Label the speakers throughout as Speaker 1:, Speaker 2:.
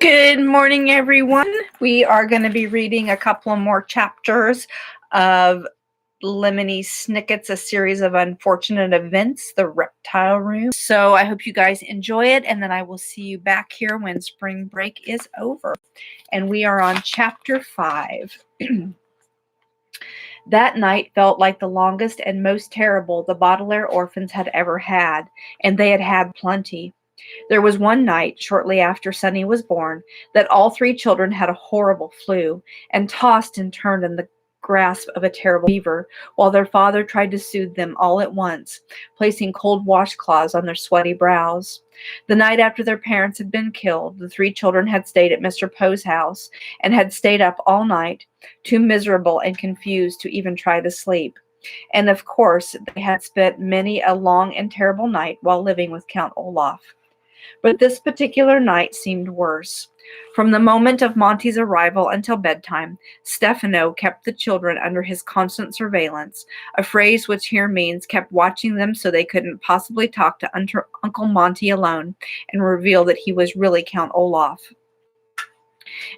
Speaker 1: Good morning, everyone. We are going to be reading a couple of more chapters of Lemony Snicket's A Series of Unfortunate Events, The Reptile Room. So I hope you guys enjoy it, and then I will see you back here when spring break is over. And we are on chapter 5. That night felt like the longest and most terrible the Baudelaire orphans had ever had, and they had had plenty. There was one night, shortly after Sonny was born, that all three children had a horrible flu and tossed and turned in the grasp of a terrible fever, while their father tried to soothe them all at once, placing cold washcloths on their sweaty brows. The night after their parents had been killed, the three children had stayed at Mr. Poe's house and had stayed up all night, too miserable and confused to even try to sleep. And of course, they had spent many a long and terrible night while living with Count Olaf. But this particular night seemed worse. From the moment of Monty's arrival until bedtime, Stefano kept the children under his constant surveillance, a phrase which here means kept watching them so they couldn't possibly talk to Uncle Monty alone and reveal that he was really Count Olaf.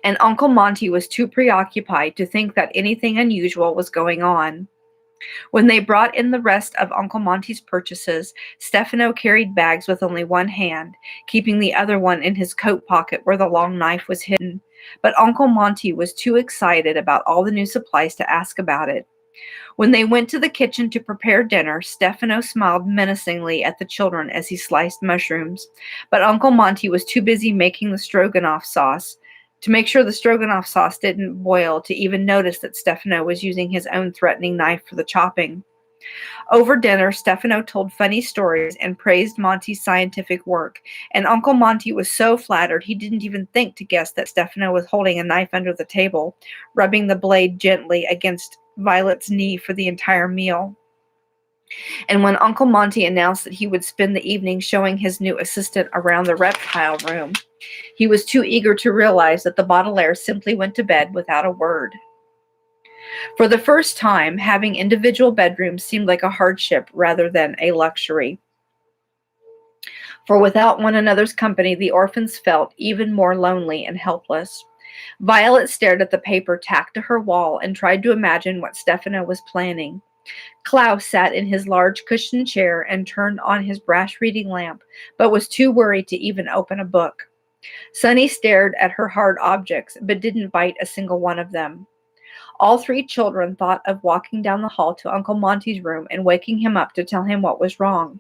Speaker 1: And Uncle Monty was too preoccupied to think that anything unusual was going on. When they brought in the rest of Uncle Monty's purchases, Stefano carried bags with only one hand, keeping the other one in his coat pocket where the long knife was hidden. But Uncle Monty was too excited about all the new supplies to ask about it. When they went to the kitchen to prepare dinner, Stefano smiled menacingly at the children as he sliced mushrooms. But Uncle Monty was too busy making the stroganoff sauce to make sure the stroganoff sauce didn't boil to even notice that Stefano was using his own threatening knife for the chopping. Over dinner, Stefano told funny stories and praised Monty's scientific work, and Uncle Monty was so flattered he didn't even think to guess that Stefano was holding a knife under the table, rubbing the blade gently against Violet's knee for the entire meal. And when Uncle Monty announced that he would spend the evening showing his new assistant around the reptile room, he was too eager to realize that the Baudelaires simply went to bed without a word. For the first time, having individual bedrooms seemed like a hardship rather than a luxury. For without one another's company, the orphans felt even more lonely and helpless. Violet stared at the paper tacked to her wall and tried to imagine what Stefano was planning. Klaus sat in his large cushioned chair and turned on his brass reading lamp, but was too worried to even open a book. Sonny stared at her hard objects, but didn't bite a single one of them. All three children thought of walking down the hall to Uncle Monty's room and waking him up to tell him what was wrong.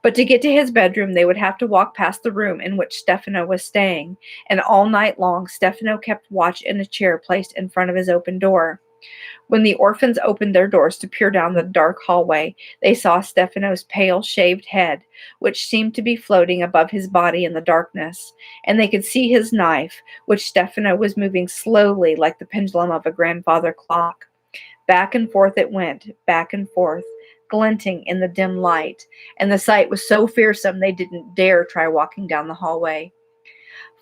Speaker 1: But to get to his bedroom, they would have to walk past the room in which Stefano was staying, and all night long Stefano kept watch in a chair placed in front of his open door. When the orphans opened their doors to peer down the dark hallway, they saw Stefano's pale, shaved head, which seemed to be floating above his body in the darkness, and they could see his knife, which Stefano was moving slowly like the pendulum of a grandfather clock. Back and forth it went, back and forth, glinting in the dim light, and the sight was so fearsome they didn't dare try walking down the hallway.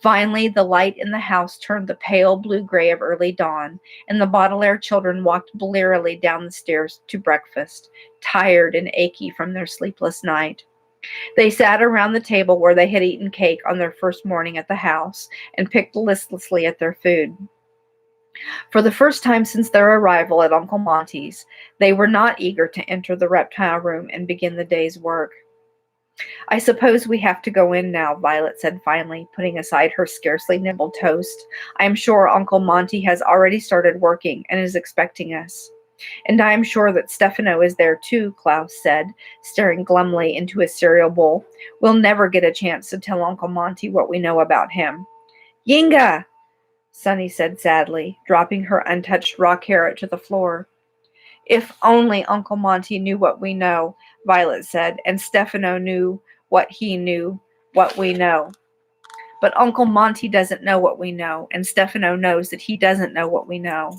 Speaker 1: Finally, the light in the house turned the pale blue-gray of early dawn, and the Baudelaire children walked blearily down the stairs to breakfast, tired and achy from their sleepless night. They sat around the table where they had eaten cake on their first morning at the house and picked listlessly at their food. For the first time since their arrival at Uncle Monty's, they were not eager to enter the reptile room and begin the day's work. "I suppose we have to go in now," Violet said finally, putting aside her scarcely nibbled toast. "I am sure Uncle Monty has already started working and is expecting us." "And I am sure that Stefano is there too," Klaus said, staring glumly into his cereal bowl. "We'll never get a chance to tell Uncle Monty what we know about him." "Yinga!" Sonny said sadly, dropping her untouched raw carrot to the floor. "If only Uncle Monty knew what we know," Violet said, "and Stefano knew what we know. But Uncle Monty doesn't know what we know, and Stefano knows that he doesn't know what we know."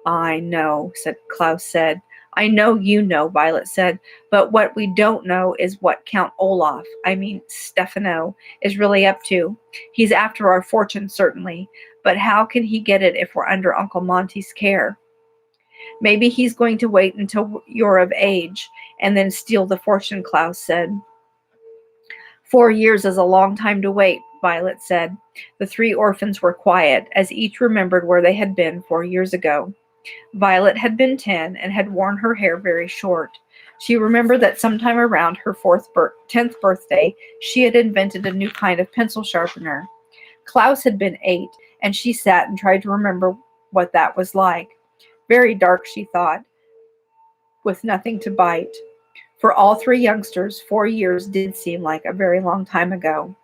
Speaker 1: "I know," Klaus said. "I know you know," Violet said, "but what we don't know is what Count Olaf, Stefano, is really up to. He's after our fortune, certainly, but how can he get it if we're under Uncle Monty's care?" "Maybe he's going to wait until you're of age and then steal the fortune," Klaus said. 4 years is a long time to wait, Violet said. The three orphans were quiet, as each remembered where they had been 4 years ago. Violet had been 10 and had worn her hair very short. She remembered that sometime around her 10th birthday, she had invented a new kind of pencil sharpener. Klaus had been 8, and she sat and tried to remember what that was like. Very dark, she thought, with nothing to bite. For all three youngsters, 4 years did seem like a very long time ago.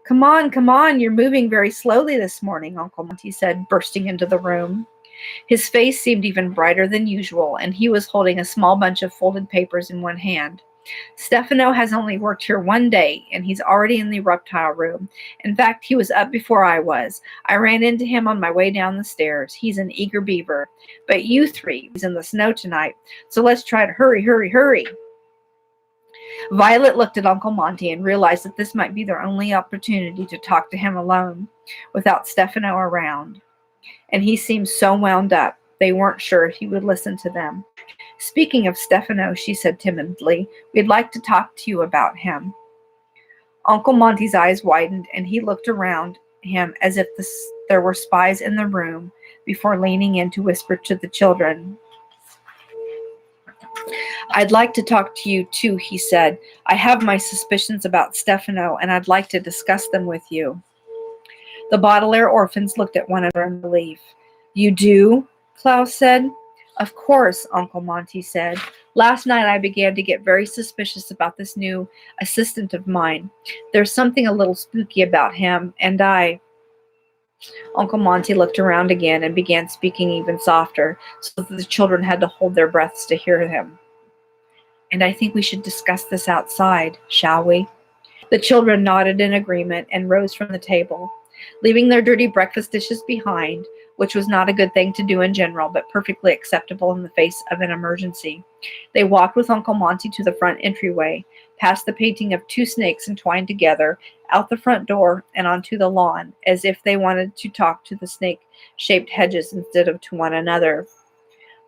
Speaker 1: Come on, you're moving very slowly this morning, Uncle Monty said, bursting into the room. His face seemed even brighter than usual, and he was holding a small bunch of folded papers in one hand. Stefano has only worked here one day, and he's already in the reptile room. In fact, he was up before I was. I ran into him on my way down the stairs. He's an eager beaver. But you three, he's in the snow tonight, so let's try to hurry. Violet looked at Uncle Monty and realized that this might be their only opportunity to talk to him alone, without Stefano around. And he seemed so wound up, they weren't sure if he would listen to them. Speaking of Stefano, she said timidly, we'd like to talk to you about him. Uncle Monty's eyes widened, and he looked around him as if there were spies in the room before leaning in to whisper to the children. I'd like to talk to you too, he said. I have my suspicions about Stefano, and I'd like to discuss them with you. The Baudelaire orphans looked at one another in relief. You do? Klaus said. Of course, Uncle Monty said. Last night I began to get very suspicious about this new assistant of mine. There's something a little spooky about him, and Uncle Monty looked around again and began speaking even softer, so that the children had to hold their breaths to hear him. And I think we should discuss this outside, shall we? The children nodded in agreement and rose from the table, leaving their dirty breakfast dishes behind, which was not a good thing to do in general, but perfectly acceptable in the face of an emergency. They walked with Uncle Monty to the front entryway, past the painting of two snakes entwined together, out the front door, and onto the lawn, as if they wanted to talk to the snake-shaped hedges instead of to one another.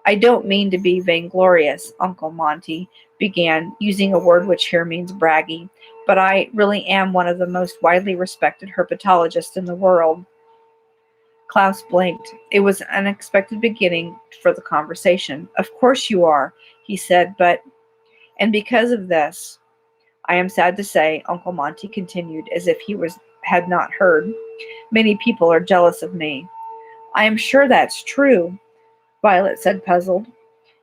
Speaker 1: I don't mean to be vainglorious, Uncle Monty began, using a word which here means braggy, but I really am one of the most widely respected herpetologists in the world. Klaus blinked. It was an unexpected beginning for the conversation. Of course you are, he said, and because of this, I am sad to say, Uncle Monty continued, as if he had not heard, many people are jealous of me. I am sure that's true, Violet said, puzzled.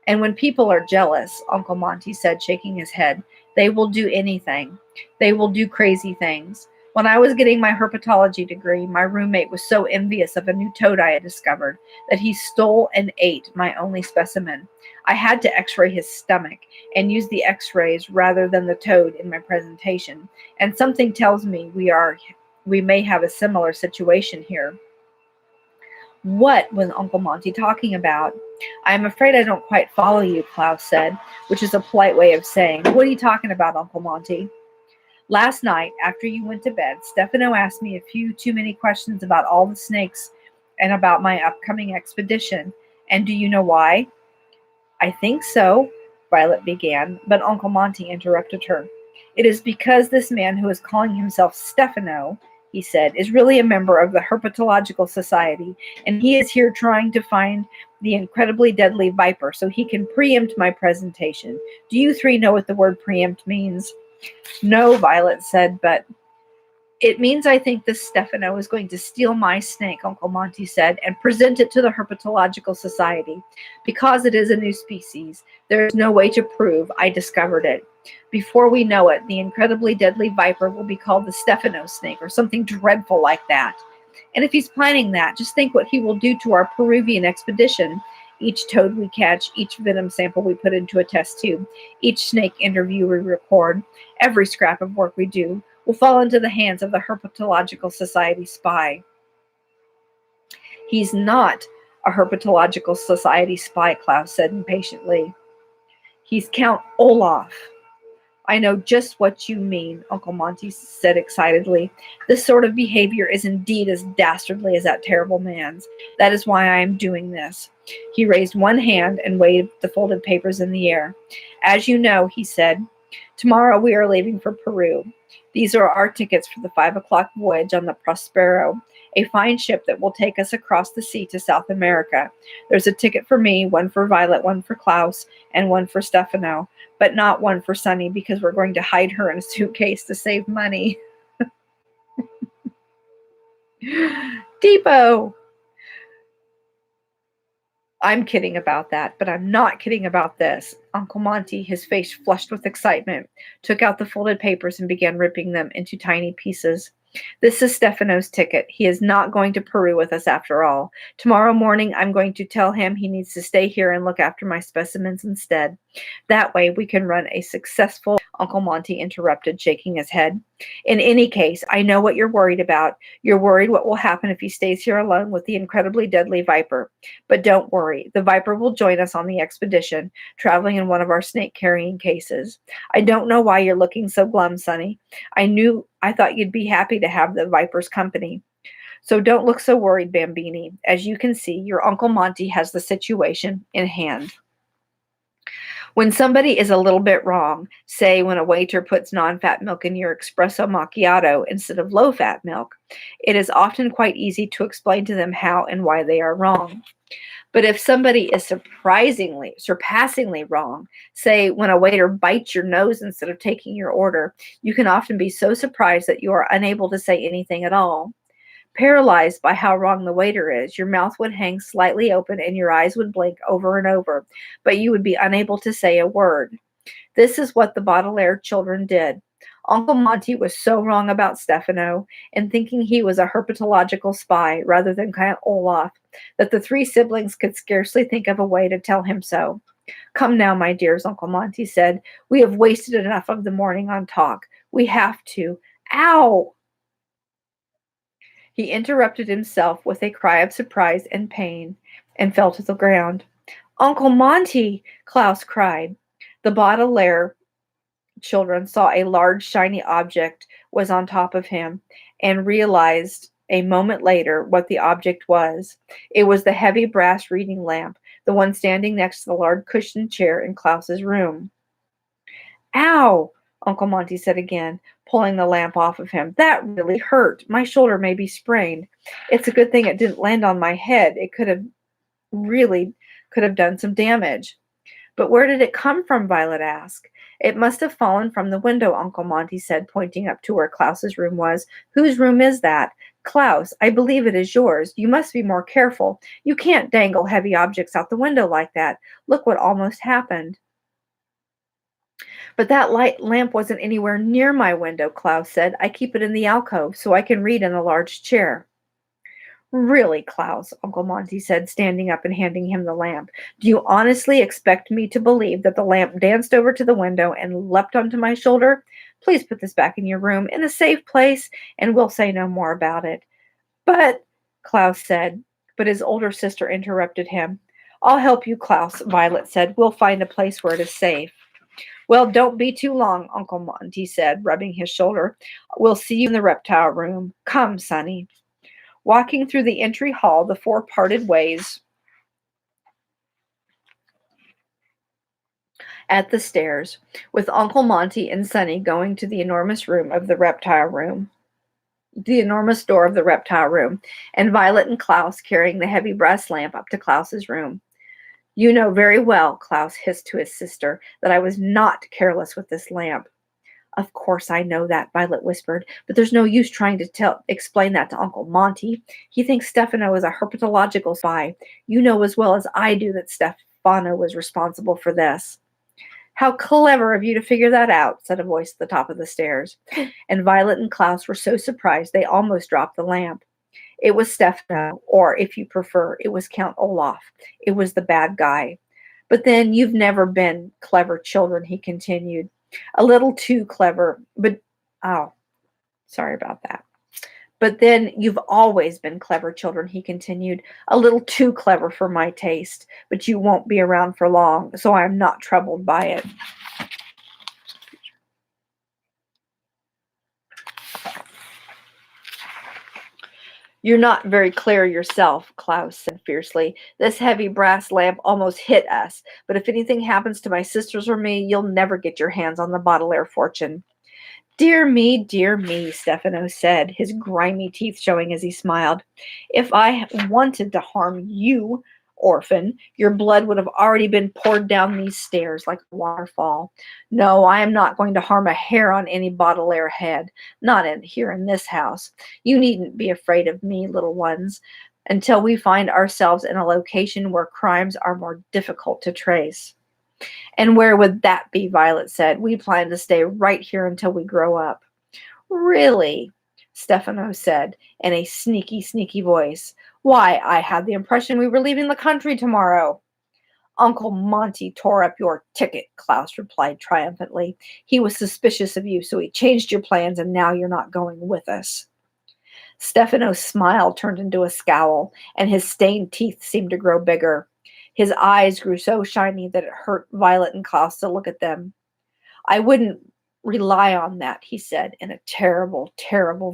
Speaker 1: And when people are jealous, Uncle Monty said, shaking his head, they will do anything. They will do crazy things. When I was getting my herpetology degree, my roommate was so envious of a new toad I had discovered that he stole and ate my only specimen. I had to x-ray his stomach and use the x-rays rather than the toad in my presentation. And something tells me we may have a similar situation here. What was Uncle Monty talking about? I am afraid I don't quite follow you, Klaus said, which is a polite way of saying, what are you talking about, Uncle Monty? Last night, after you went to bed, Stefano asked me a few too many questions about all the snakes and about my upcoming expedition. And do you know why? I think so, Violet began, but Uncle Monty interrupted her. It is because this man who is calling himself Stefano, he said, is really a member of the Herpetological Society, and he is here trying to find the incredibly deadly viper so he can preempt my presentation. Do you three know what the word preempt means? No, Violet said, but it means I think this Stefano is going to steal my snake, Uncle Monty said, and present it to the Herpetological Society. Because it is a new species, there is no way to prove I discovered it. Before we know it, the incredibly deadly viper will be called the Stefano snake or something dreadful like that. And if he's planning that, just think what he will do to our Peruvian expedition. Each toad we catch, each venom sample we put into a test tube, each snake interview we record, every scrap of work we do will fall into the hands of the Herpetological Society spy. He's not a Herpetological Society spy, Klaus said impatiently. He's Count Olaf. I know just what you mean, Uncle Monty said excitedly. This sort of behavior is indeed as dastardly as that terrible man's. That is why I am doing this. He raised one hand and waved the folded papers in the air. As you know, he said, tomorrow we are leaving for Peru. These are our tickets for the 5 o'clock voyage on the Prospero, a fine ship that will take us across the sea to South America. There's a ticket for me, one for Violet, one for Klaus, and one for Stefano, but not one for Sunny because we're going to hide her in a suitcase to save money. Depot! I'm kidding about that, but I'm not kidding about this. Uncle Monty, his face flushed with excitement, took out the folded papers and began ripping them into tiny pieces. This is Stefano's ticket. He is not going to Peru with us after all. Tomorrow morning, I'm going to tell him he needs to stay here and look after my specimens instead. That way, we can run a successful. Uncle Monty interrupted, shaking his head. In any case, I know what you're worried about. You're worried what will happen if he stays here alone with the incredibly deadly Viper. But don't worry. The Viper will join us on the expedition, traveling in one of our snake-carrying cases. I don't know why you're looking so glum, Sonny. I thought you'd be happy to have the Viper's company. So don't look so worried, Bambini. As you can see, your Uncle Monty has the situation in hand. When somebody is a little bit wrong, say when a waiter puts non-fat milk in your espresso macchiato instead of low-fat milk, it is often quite easy to explain to them how and why they are wrong. But if somebody is surpassingly wrong, say when a waiter bites your nose instead of taking your order, you can often be so surprised that you are unable to say anything at all. Paralyzed by how wrong the waiter is, your mouth would hang slightly open and your eyes would blink over and over, but you would be unable to say a word. This is what the Baudelaire children did. Uncle Monty was so wrong about Stefano in thinking he was a herpetological spy rather than Count Olaf that the three siblings could scarcely think of a way to tell him so. Come now, my dears, Uncle Monty said. We have wasted enough of the morning on talk. We have to. Ow! He interrupted himself with a cry of surprise and pain and fell to the ground. Uncle Monty! Klaus cried. The Baudelaire children saw a large shiny object was on top of him and realized a moment later what the object was. It was the heavy brass reading lamp, the one standing next to the large cushioned chair in Klaus's room. Ow! Uncle Monty said again, pulling the lamp off of him. That really hurt. My shoulder may be sprained. It's a good thing it didn't land on my head. It could have done some damage. But where did it come from? Violet asked. It must have fallen from the window, Uncle Monty said, pointing up to where Klaus's room was. Whose room is that? Klaus, I believe it is yours. You must be more careful. You can't dangle heavy objects out the window like that. Look what almost happened. But that light lamp wasn't anywhere near my window, Klaus said. I keep it in the alcove so I can read in a large chair. Really, Klaus, Uncle Monty said, standing up and handing him the lamp. Do you honestly expect me to believe that the lamp danced over to the window and leapt onto my shoulder? Please put this back in your room in a safe place, and we'll say no more about it. But, Klaus said, but his older sister interrupted him. I'll help you, Klaus, Violet said. We'll find a place where it is safe. Well, don't be too long, Uncle Monty said, rubbing his shoulder. We'll see you in the reptile room. Come, Sonny. Walking through the entry hall, the four parted ways at the stairs, with Uncle Monty and Sonny going to the enormous door of the reptile room, and Violet and Klaus carrying the heavy brass lamp up to Klaus's room. You know very well, Klaus hissed to his sister, that I was not careless with this lamp. Of course I know that, Violet whispered, but there's no use trying to explain that to Uncle Monty. He thinks Stefano is a herpetological spy. You know as well as I do that Stefano was responsible for this. How clever of you to figure that out, said a voice at the top of the stairs. And Violet and Klaus were so surprised they almost dropped the lamp. It was Stefano, or if you prefer, it was Count Olaf. It was the bad guy. But then you've never been clever children, he continued. A little too clever, but, sorry about that. But then you've always been clever children, he continued. A little too clever for my taste, but you won't be around for long, so I am not troubled by it. You're not very clear yourself, Klaus said fiercely. This heavy brass lamp almost hit us, but if anything happens to my sisters or me, you'll never get your hands on the Baudelaire fortune. Dear me, Stefano said, his grimy teeth showing as he smiled. If I wanted to harm you, orphan, your blood would have already been poured down these stairs like a waterfall. No, I am not going to harm a hair on any Baudelaire head, not here in this house. You needn't be afraid of me, little ones, until we find ourselves in a location where crimes are more difficult to trace. And where would that be? Violet said. We plan to stay right here until we grow up. Really? Stefano said in a sneaky voice. Why, I had the impression we were leaving the country tomorrow. Uncle Monty tore up your ticket, Klaus replied triumphantly. He was suspicious of you, so he changed your plans, and now you're not going with us. Stefano's smile turned into a scowl, and his stained teeth seemed to grow bigger. His eyes grew so shiny that it hurt Violet and Klaus to look at them. I wouldn't rely on that, he said in a terrible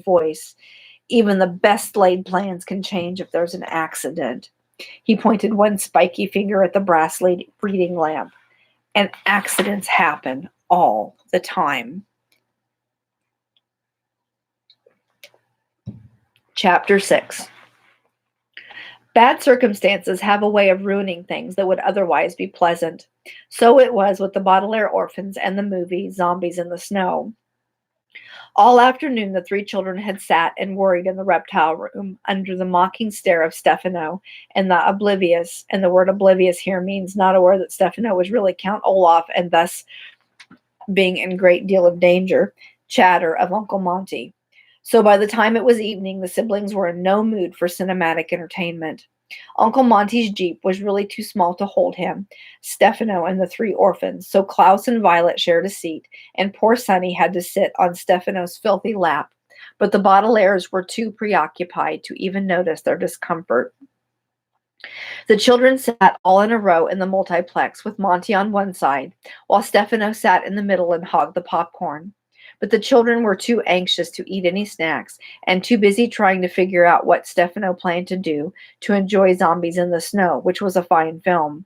Speaker 1: voice. Even the best laid plans can change if there's an accident. He pointed one spiky finger at the brass reading lamp. And accidents happen all the time. Chapter 6. Bad circumstances have a way of ruining things that would otherwise be pleasant. So it was with the Baudelaire orphans and the movie Zombies in the Snow. All afternoon the three children had sat and worried in the reptile room under the mocking stare of Stefano and the word oblivious here means not aware that Stefano was really Count Olaf and thus being in great deal of danger, chatter of Uncle Monty. So by the time it was evening, the siblings were in no mood for cinematic entertainment. Uncle Monty's jeep was really too small to hold him, Stefano, and the three orphans, so Klaus and Violet shared a seat, and poor Sonny had to sit on Stefano's filthy lap. But the Baudelaires were too preoccupied to even notice their discomfort. The children sat all in a row in the multiplex, with Monty on one side, while Stefano sat in the middle and hogged the popcorn. But the children were too anxious to eat any snacks and too busy trying to figure out what Stefano planned to do to enjoy Zombies in the Snow, which was a fine film.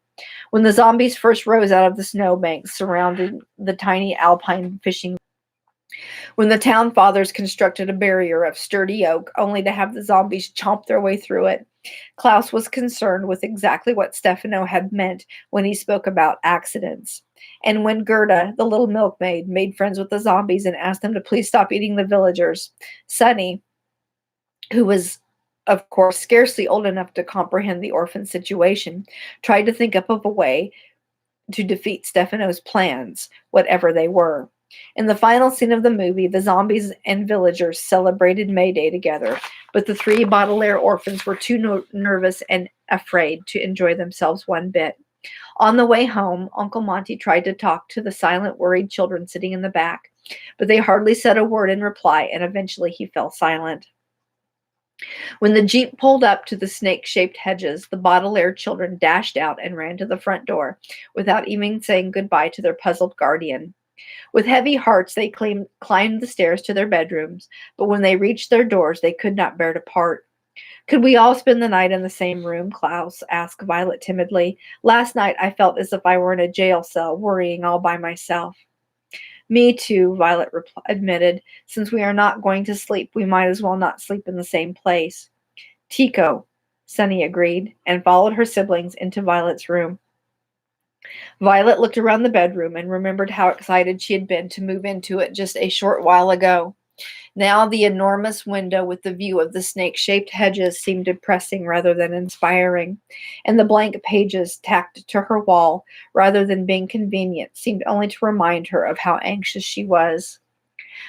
Speaker 1: When the zombies first rose out of the snowbanks surrounding the tiny alpine fishing, when the town fathers constructed a barrier of sturdy oak only to have the zombies chomp their way through it, Klaus was concerned with exactly what Stefano had meant when he spoke about accidents. And when Gerda, the little milkmaid, made friends with the zombies and asked them to please stop eating the villagers, Sonny, who was, of course, scarcely old enough to comprehend the orphan situation, tried to think up of a way to defeat Stefano's plans, whatever they were. In the final scene of the movie, the zombies and villagers celebrated May Day together, but the three Baudelaire orphans were too nervous and afraid to enjoy themselves one bit. On the way home, Uncle Monty tried to talk to the silent, worried children sitting in the back, but they hardly said a word in reply, and eventually he fell silent. When the jeep pulled up to the snake-shaped hedges, the Baudelaire children dashed out and ran to the front door, without even saying goodbye to their puzzled guardian. With heavy hearts, they climbed the stairs to their bedrooms, but when they reached their doors, they could not bear to part. Could we all spend the night in the same room? Klaus asked Violet timidly. Last night I felt as if I were in a jail cell, worrying all by myself. Me too, Violet admitted. Since we are not going to sleep, we might as well not sleep in the same place. Tico, Sonny agreed, and followed her siblings into Violet's room. Violet looked around the bedroom and remembered how excited she had been to move into it just a short while ago. Now the enormous window with the view of the snake-shaped hedges seemed depressing rather than inspiring, and the blank pages tacked to her wall rather than being convenient seemed only to remind her of how anxious she was.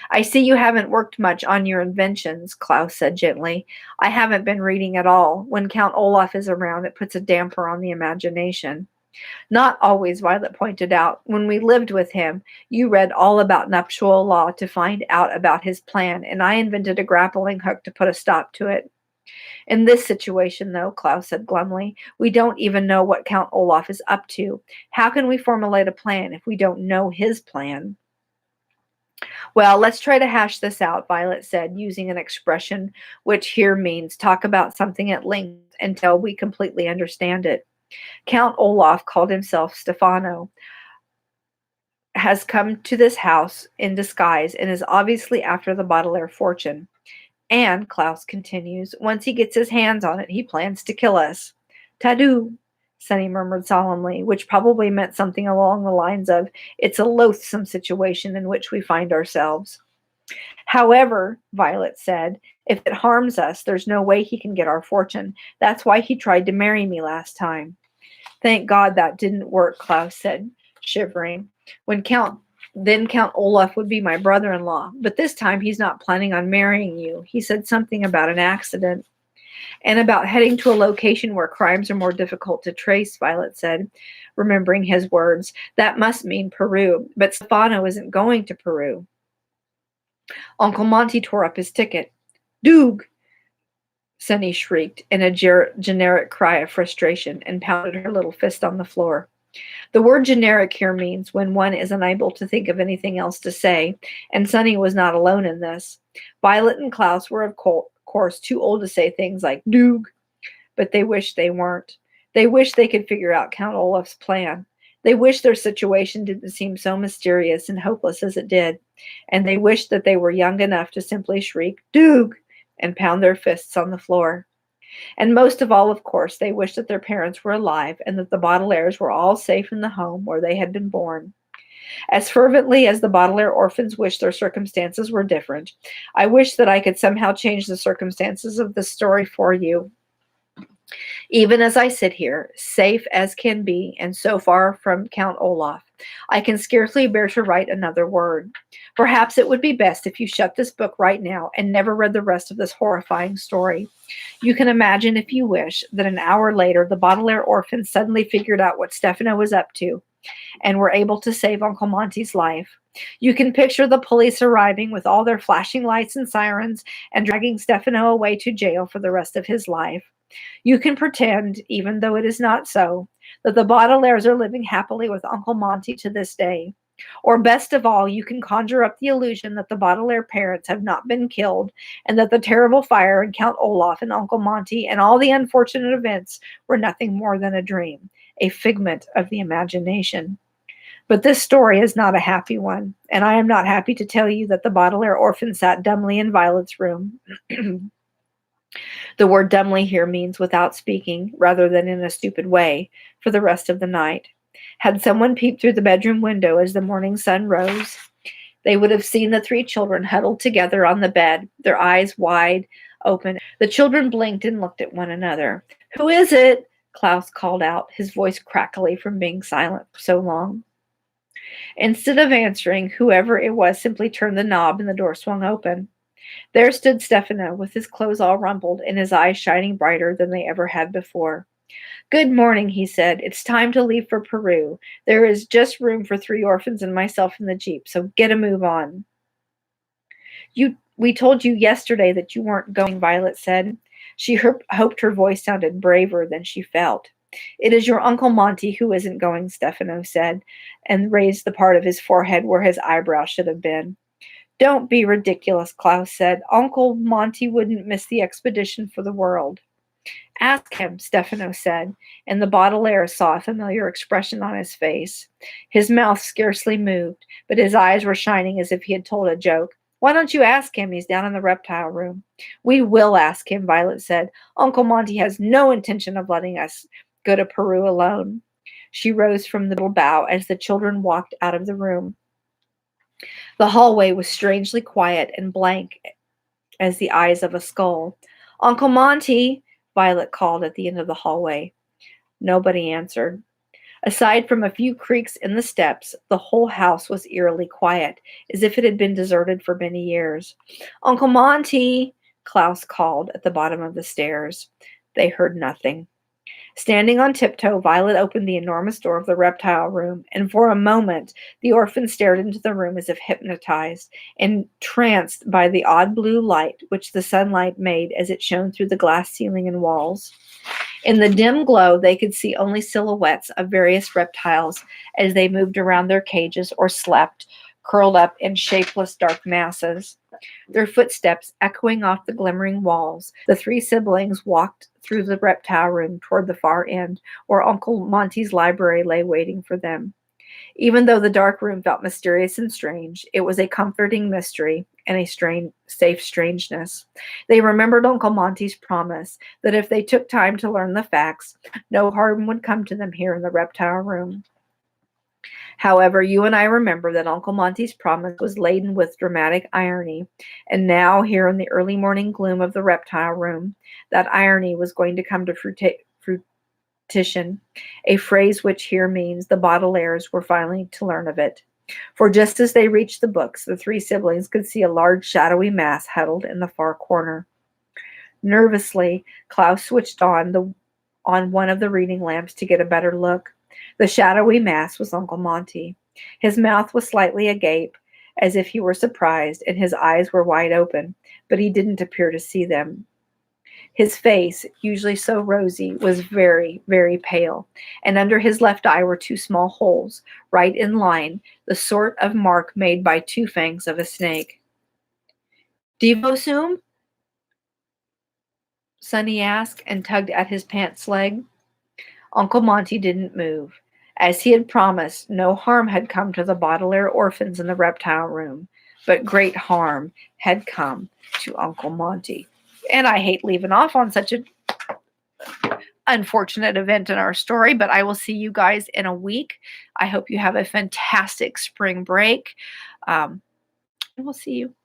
Speaker 1: I see you haven't worked much on your inventions, Klaus said gently. I haven't been reading at all. When Count Olaf is around, it puts a damper on the imagination. Not always, Violet pointed out. When we lived with him, you read all about nuptial law to find out about his plan, and I invented a grappling hook to put a stop to it. In this situation, though, Klaus said glumly, we don't even know what Count Olaf is up to. How can we formulate a plan if we don't know his plan? Well, let's try to hash this out, Violet said, using an expression which here means talk about something at length until we completely understand it. Count Olaf called himself Stefano. has come to this house in disguise and is obviously after the Baudelaire fortune. And, Klaus continues, once he gets his hands on it, he plans to kill us. Tadoo, Sonny murmured solemnly, which probably meant something along the lines of, it's a loathsome situation in which we find ourselves. However, Violet said, if it harms us, there's no way he can get our fortune. That's why he tried to marry me last time. Thank God that didn't work, Klaus said, shivering. Then Count Olaf would be my brother-in-law, but this time he's not planning on marrying you. He said something about an accident. And about heading to a location where crimes are more difficult to trace, Violet said, remembering his words. That must mean Peru, but Stefano isn't going to Peru. Uncle Monty tore up his ticket. Doog! Sunny shrieked in a generic cry of frustration and pounded her little fist on the floor. The word generic here means when one is unable to think of anything else to say, and Sunny was not alone in this. Violet and Klaus were, of course, too old to say things like Doog, but they wished they weren't. They wished they could figure out Count Olaf's plan. They wished their situation didn't seem so mysterious and hopeless as it did, and they wished that they were young enough to simply shriek, Doog, and pound their fists on the floor. And most of all, of course, they wished that their parents were alive and that the Baudelaires were all safe in the home where they had been born. As fervently as the Baudelaire orphans wished their circumstances were different, I wish that I could somehow change the circumstances of this story for you. Even as I sit here, safe as can be, and so far from Count Olaf, I can scarcely bear to write another word. Perhaps it would be best if you shut this book right now and never read the rest of this horrifying story. You can imagine, if you wish, that an hour later the Baudelaire orphans suddenly figured out what Stefano was up to and were able to save Uncle Monty's life. You can picture the police arriving with all their flashing lights and sirens and dragging Stefano away to jail for the rest of his life. You can pretend, even though it is not so, that the Baudelaires are living happily with Uncle Monty to this day. Or best of all, you can conjure up the illusion that the Baudelaire parents have not been killed and that the terrible fire and Count Olaf and Uncle Monty and all the unfortunate events were nothing more than a dream, a figment of the imagination. But this story is not a happy one, and I am not happy to tell you that the Baudelaire orphans sat dumbly in Violet's room. The word dumbly here means without speaking, rather than in a stupid way, for the rest of the night. Had someone peeped through the bedroom window as the morning sun rose, they would have seen the three children huddled together on the bed, their eyes wide open. The children blinked and looked at one another. Who is it? Klaus called out, his voice crackly from being silent for so long. Instead of answering, whoever it was simply turned the knob and the door swung open. There stood Stefano, with his clothes all rumpled and his eyes shining brighter than they ever had before. Good morning, he said. It's time to leave for Peru. There is just room for 3 orphans and myself in the jeep, so get a move on. We told you yesterday that you weren't going, Violet said. She hoped her voice sounded braver than she felt. It is your Uncle Monty who isn't going, Stefano said, and raised the part of his forehead where his eyebrow should have been. Don't be ridiculous, Klaus said. Uncle Monty wouldn't miss the expedition for the world. Ask him, Stefano said, and the Baudelaire saw a familiar expression on his face. His mouth scarcely moved, but his eyes were shining as if he had told a joke. Why don't you ask him? He's down in the reptile room. We will ask him, Violet said. Uncle Monty has no intention of letting us go to Peru alone. She rose from the little bough as the children walked out of the room. The hallway was strangely quiet and blank as the eyes of a skull. Uncle Monty, Violet called at the end of the hallway. Nobody answered. Aside from a few creaks in the steps, the whole house was eerily quiet, as if it had been deserted for many years. Uncle Monty, Klaus called at the bottom of the stairs. They heard nothing. Standing on tiptoe, Violet opened the enormous door of the reptile room, and for a moment the orphan stared into the room as if hypnotized, entranced by the odd blue light which the sunlight made as it shone through the glass ceiling and walls. In the dim glow, they could see only silhouettes of various reptiles as they moved around their cages or slept, curled up in shapeless dark masses. Their footsteps echoing off the glimmering walls, the 3 siblings walked through the reptile room toward the far end, where Uncle Monty's library lay waiting for them. Even though the dark room felt mysterious and strange, it was a comforting mystery and a safe strangeness. They remembered Uncle Monty's promise that if they took time to learn the facts, no harm would come to them here in the reptile room. However, you and I remember that Uncle Monty's promise was laden with dramatic irony, and now, here in the early morning gloom of the reptile room, that irony was going to come to fruition, a phrase which here means the Baudelaires were finally to learn of it. For just as they reached the books, the three siblings could see a large shadowy mass huddled in the far corner. Nervously, Klaus switched on one of the reading lamps to get a better look. The shadowy mass was Uncle Monty. His mouth was slightly agape, as if he were surprised, and his eyes were wide open, but he didn't appear to see them. His face, usually so rosy, was very, very pale, and under his left eye were two small holes, right in line, the sort of mark made by two fangs of a snake. "Devo sum?" Sonny asked, and tugged at his pants leg. Uncle Monty didn't move. As he had promised, no harm had come to the Baudelaire orphans in the reptile room, but great harm had come to Uncle Monty. And I hate leaving off on such an unfortunate event in our story, but I will see you guys in a week. I hope you have a fantastic spring break. And we'll see you.